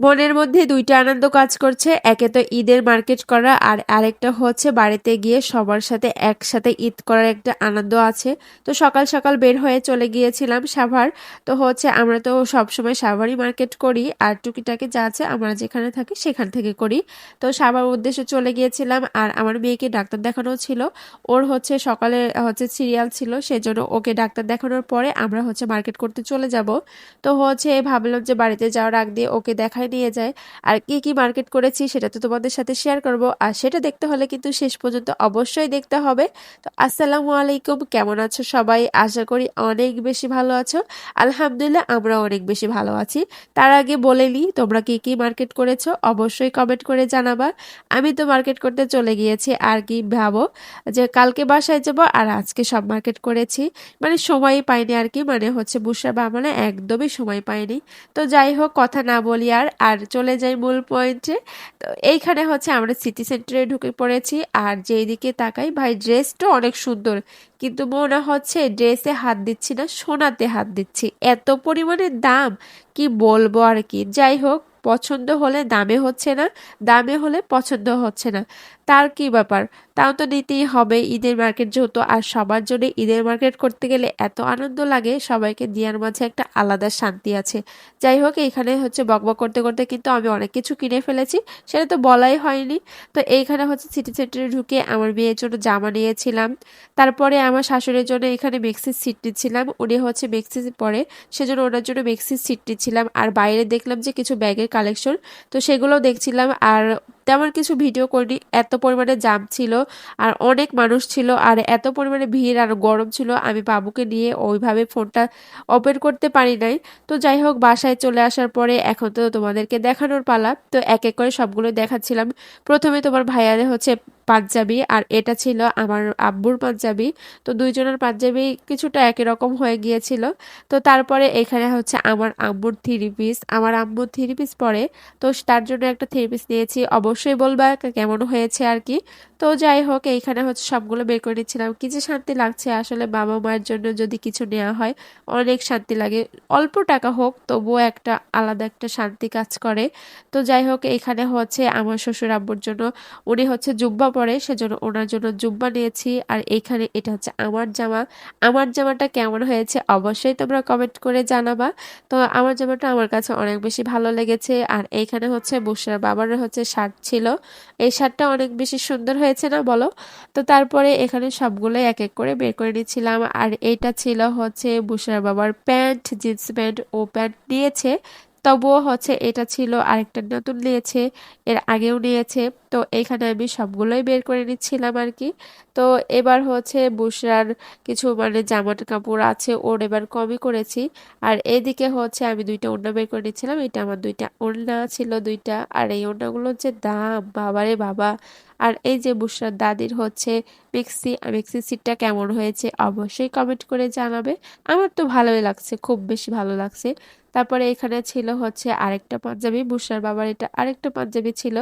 মনের মধ্যে দুইটা আনন্দ কাজ করছে, একে তো ঈদের মার্কেট করা আর আরেকটা হচ্ছে বাড়িতে গিয়ে সবার সাথে একসাথে ঈদ করার একটা আনন্দ আছে। তো সকাল সকাল বের হয়ে চলে গিয়েছিলাম সাভার। তো হচ্ছে আমরা তো সবসময় সাভারই মার্কেট করি আর টুকিটাকি যা আছে আমরা যেখানে থাকি সেখান থেকে করি। তো সাভার উদ্দেশ্যে চলে গিয়েছিলাম আর আমার মেয়েকে ডাক্তার দেখানো ছিল। ওর হচ্ছে সকালে হচ্ছে সিরিয়াল ছিল, সেজন্য ওকে ডাক্তার দেখানোর পরে আমরা হচ্ছে মার্কেট করতে চলে যাব। তো হচ্ছে ভাবলাম যে বাড়িতে যাওয়ার আগ দিয়ে ওকে দেখায় নিয়ে যায়। আর কি কি মার্কেট করেছি সেটা তো তোমাদের সাথে শেয়ার করব, আর সেটা দেখতে হলে কিন্তু শেষ পর্যন্ত অবশ্যই দেখতে হবে। তো আসসালামু আলাইকুম, কেমন আছো সবাই? আশা করি অনেক বেশি ভালো আছো। আলহামদুলিল্লাহ আমরা অনেক বেশি ভালো আছি। তার আগে বলে নিই, তোমরা কি কি মার্কেট করেছো অবশ্যই কমেন্ট করে জানাবা। আমি তো মার্কেট করতে চলে গিয়েছি, আর কি ভাবো যে কালকে বাসায় যাব আর আজকে সব মার্কেট করেছি। মানে সময়ই পাইনি আর কি, মানে হচ্ছে বুসরা বামনে একদমই সময় পাইনি। তো যাই হোক, কথা না বলি আর আর চলে যাই মূল পয়েন্টে। তো এইখানে হচ্ছে আমরা সিটি সেন্টারে ঢুকে পড়েছি আর যেই দিকে তাকাই ভাই ড্রেসটা অনেক সুন্দর, কিন্তু মনে হচ্ছে ড্রেসে হাত দিচ্ছি না, সোনাতে হাত দিচ্ছি, এত পরিমাণে দাম কি বলবো আর কি। যাই হোক, পছন্দ হলে দামে হচ্ছে না, দামে হলে পছন্দ হচ্ছে না, তার কি ব্যাপার, তাও তো নিতেই হবে। ঈদের মার্কেট যেহেতু, আর সবার জন্য ঈদের মার্কেট করতে গেলে এত আনন্দ লাগে, সবাইকে দেওয়ার মাঝে একটা আলাদা শান্তি আছে। যাই হোক, এইখানে হচ্ছে বকবক করতে করতে কিন্তু আমি অনেক কিছু কিনে ফেলেছি, সেটা তো বলাই হয়নি। তো এইখানে হচ্ছে সিটি সেন্টারে ঢুকে আমার মেয়ের জন্য জামা নিয়েছিলাম। তারপরে আমার শাশুড়ির জন্য এখানে মেক্সির সিট নিচ্ছিলাম, উনি হচ্ছে মেক্সি পরে, সেজন্য ওনার জন্য মেক্সির সিট নিচ্ছিলাম। আর বাইরে দেখলাম যে কিছু ব্যাগের কালেকশন, তো সেগুলো দেখছিলাম। আর তেমন কিছু ভিডিও করিনি, এত পরিমাণে জাম ছিল আর অনেক মানুষ ছিল আর এত পরিমাণে ভিড় আর গরম ছিল, আমি বাবুকে নিয়ে ওইভাবে ফোনটা ওপেন করতে পারি নাই। তো যাই হোক, বাসায় চলে আসার পরে এখন তো তোমাদেরকে দেখানোর পালা, তো এক এক করে সবগুলো দেখাচ্ছিলাম। প্রথমে তোমার ভাইয়ারে হচ্ছে পাঞ্জাবি, আর এটা ছিল আমার আব্বুর পাঞ্জাবি। তো দুইজনের পাঞ্জাবি কিছুটা একই রকম হয়ে গিয়েছিল। তো তারপরে এখানে হচ্ছে আমার আম্মুর থ্রি পিস, আমার আম্মু থ্রি পিস পরে, তো তার জন্য একটা থ্রি পিস নিয়েছি, অবশ্যই বলবা কেমন হয়েছে আর কি। তো যাই হোক, এইখানে হচ্ছে সবগুলো বের করে নিচ্ছিলাম, কি যে শান্তি লাগছে আসলে, বাবা মায়ের জন্য যদি কিছু নেওয়া হয় অনেক শান্তি লাগে। অল্প টাকা হোক তবুও একটা আলাদা একটা শান্তি কাজ করে। তো যাই হোক, এইখানে হচ্ছে আমার শ্বশুর আব্বুর জন্য, উনি হচ্ছে জুব্বা পরে, সেজন্য ওনার জন্য জুব্বা নিয়েছি। আর এইখানে এটা হচ্ছে আমার জামা, আমার জামাটা কেমন হয়েছে অবশ্যই তোমরা কমেন্ট করে জানাবা। তো আমার জামাটা আমার কাছে অনেক বেশি ভালো লেগেছে। আর এইখানে হচ্ছে বুশরা বাবার হচ্ছে শার্ট ছিল, এই শার্টটা অনেক বেশি সুন্দর হয়েছে না বলো? তো তারপরে এখানে সবগুলো এক এক করে বের করে নিচ্ছিলাম। আর এইটা ছিল হচ্ছে বুশরা বাবার প্যান্ট, জিন্স প্যান্ট, ও প্যান্ট নিয়েছে, তবুও হচ্ছে এটা ছিল আরেকটা নতুন নিয়েছে, এর আগেও নিয়েছে। তো এইখানে আমি সবগুলোই বের করে নিচ্ছিলাম আর কি। তো এবার হচ্ছে বুশরার কিছু মানে জামা কাপড় আছে, ওর এবার কমই করেছি। আর এইদিকে হচ্ছে আমি দুইটা ওড়না বের করে নিচ্ছিলাম, এটা আমার দুইটা ওড়না ছিল দুইটা, আর এই ওড়নাগুলোর যে দাম বাবারে বাবা। আর এই যে বুশরার দাদির হচ্ছে মিক্সি সিটটা কেমন হয়েছে অবশ্যই কমেন্ট করে জানাবে। আমার তো ভালোই লাগছে, খুব বেশি ভালো লাগছে। তারপরে এখানে ছিল হচ্ছে আরেকটা পাঞ্জাবি, বুশরার বাবার এটা আরেকটা পাঞ্জাবি ছিল।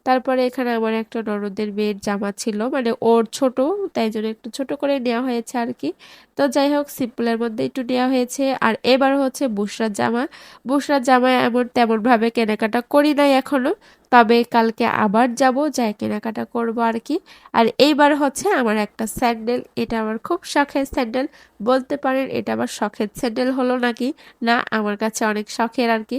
তারপরে এখানে আমার একটা ননদের মেয়ের জামা ছিল, মানে ওর ছোট, তাই জন্য একটু ছোট করে নেওয়া হয়েছে আর কি। তো যাই হোক, সিম্পলের মধ্যে একটু নেওয়া হয়েছে। আর এবার হচ্ছে বুশরার জামা, বুশরার জামা এমন তেমন ভাবে কেনাকাটা করি নাই এখনো, তবে কালকে আবার যাব, যাই কেনাকাটা করব আর কি। আর এইবার হচ্ছে আমার একটা স্যান্ডেল, এটা আমার খুব শখের স্যান্ডেল, বলতে পারেন এটা আমার শখের স্যান্ডেল হলো নাকি, না আমার কাছে অনেক শখের আর কি।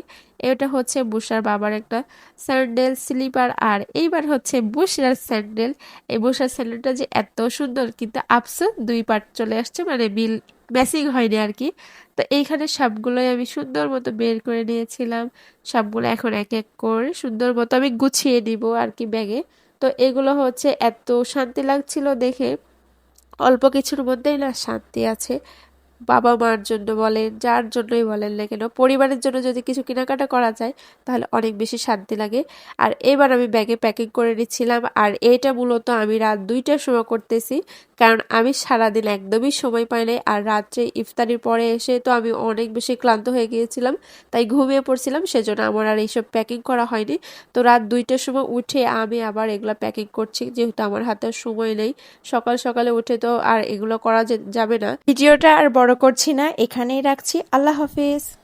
এটা হচ্ছে বুশরার বাবার একটা স্যান্ডেল স্লিপার, আর এইবার হচ্ছে বুশরার স্যান্ডেল। এই বুশরার স্যান্ডেলটা যে এত সুন্দর, কিন্তু আফসোস দুই পার্ট চলে আসছে, মানে মিল ম্যাচিং হয়নি আর কি। তো এইখানে সবগুলোই আমি সুন্দর মতো বের করে নিয়েছিলাম, সবগুলো এখন এক এক করে সুন্দর মতো আমি গুছিয়ে নিব আর কি ব্যাগে। তো এগুলো হচ্ছে এত শান্তি লাগছিল দেখে, অল্প কিছুর মধ্যেই না শান্তি আছে। বাবা মার জন্য বলেন, যার জন্যই বলেন না কেন, পরিবারের জন্য যদি কিছু কেনাকাটা করা যায় তাহলে অনেক বেশি শান্তি লাগে। আর এবার আমি ব্যাগে প্যাকিং করে নিচ্ছিলাম, আর এটা মূলত আমি রাত 2টার সময় করতেছি, কারণ আমি সারাদিন একদমই সময় পাই নাই। আর রাত্রে ইফতারির পরে এসে তো আমি অনেক বেশি ক্লান্ত হয়ে গিয়েছিলাম, তাই ঘুমিয়ে পড়ছিলাম, সেজন্য আমার আর এইসব প্যাকিং করা হয়নি। তো রাত 2টার সময় উঠে আমি আবার এগুলো প্যাকিং করছি, যেহেতু আমার হাতে আর সময় নেই। সকাল সকালে উঠে তো আর এগুলো করা যাবে না। ভিডিওটা আর বড় করছি না, এখানেই রাখছি। আল্লাহ হাফেজ।